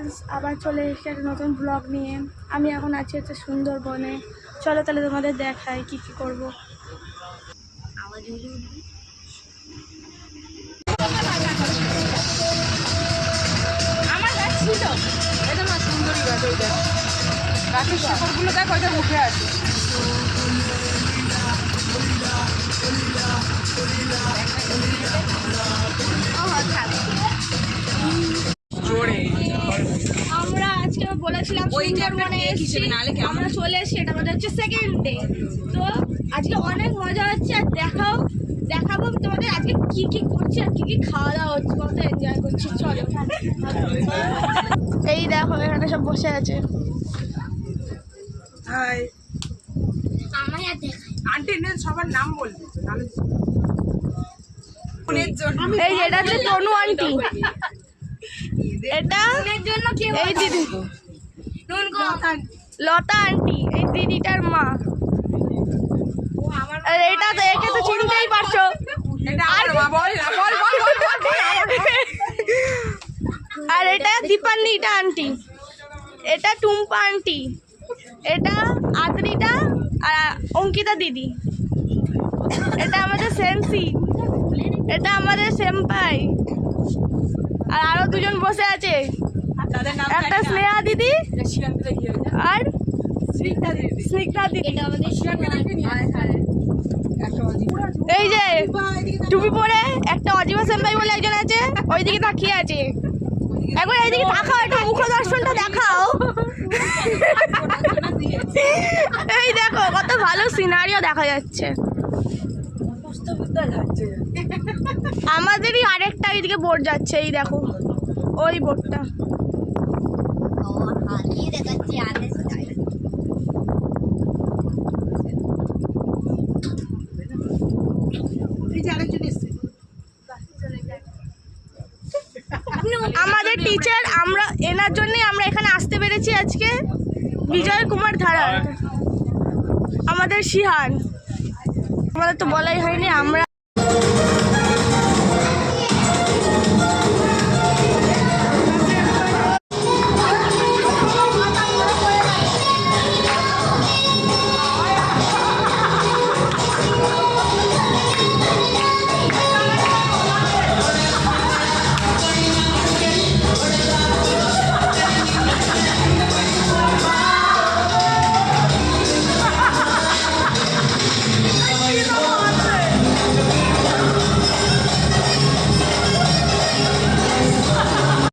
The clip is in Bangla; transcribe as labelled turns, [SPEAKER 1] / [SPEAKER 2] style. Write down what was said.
[SPEAKER 1] ফ্রেন্ডস, আবার চলে এসেছি একটা নতুন ব্লগ নিয়ে। আমি এখন আছি হচ্ছে সুন্দরবনে। চলো তাহলে তোমাদের দেখাই কি কি করব।
[SPEAKER 2] আমার গাছ ছিল, এটা না সুন্দরী গাছ, ওই দেখ গাছের শিকড়গুলো দেখ, ওইটা উঠে আছে।
[SPEAKER 1] আমরা আজকে বলেছিলাম সুন্দরবনে এসেছি, আমরা চলে এসেছি। এটা আমাদের হচ্ছে সেকেন্ড ডে। তো আজকে অনেক মজা হচ্ছে, আর দেখাবো তোমাদের আজকে কি কি করছি আর কি কি খাওয়া দাওয়া হচ্ছে, কত এনজয় করছি। চলো, এই দেখো এখানে সব বসে আছে।
[SPEAKER 2] হাই
[SPEAKER 1] আমায় আর দেখাই
[SPEAKER 2] আন্টি, নেন সবার নাম বলবে তাহলে।
[SPEAKER 1] এই এটা হচ্ছে তনু আন্টি, এটা এই দিদি লতা আন্টি, এই দিদিটার মা। আর এটা তো একে তো চিনতেই পারছো। আর এটা দীপান্বিটা আন্টি, এটা টুম্পা আন্টি, এটা আদ্রিটা আর অঙ্কিতা দিদি, এটা আমাদের সেন্সি, এটা আমাদের সেম্পাই। আর আরো দুজন বসে আছে, একটা স্নেহা দিদি আর স্নিগ্ধা দিদি। এই যে টুপি পরে একটা অজিবা সেম্পাই বলে একজন আছে, ওইদিকে তাকিয়ে আছে। একবার এইদিকে তাকাও, একটু মুখ দর্শনটা দেখাও। এই দেখো কত ভালো সিনারিও দেখা যাচ্ছে। আমাদেরই আরেকটা এইদিকে বোট যাচ্ছে, এই দেখো ওই বোটটা। আমাদের টিচার, আমরা এনার জন্যই আমরা এখানে আসতে পেরেছি আজকে। বিজয় কুমার ধারা, আমাদের শিহান। আমাদের তো বলাই হয়নি, আমরা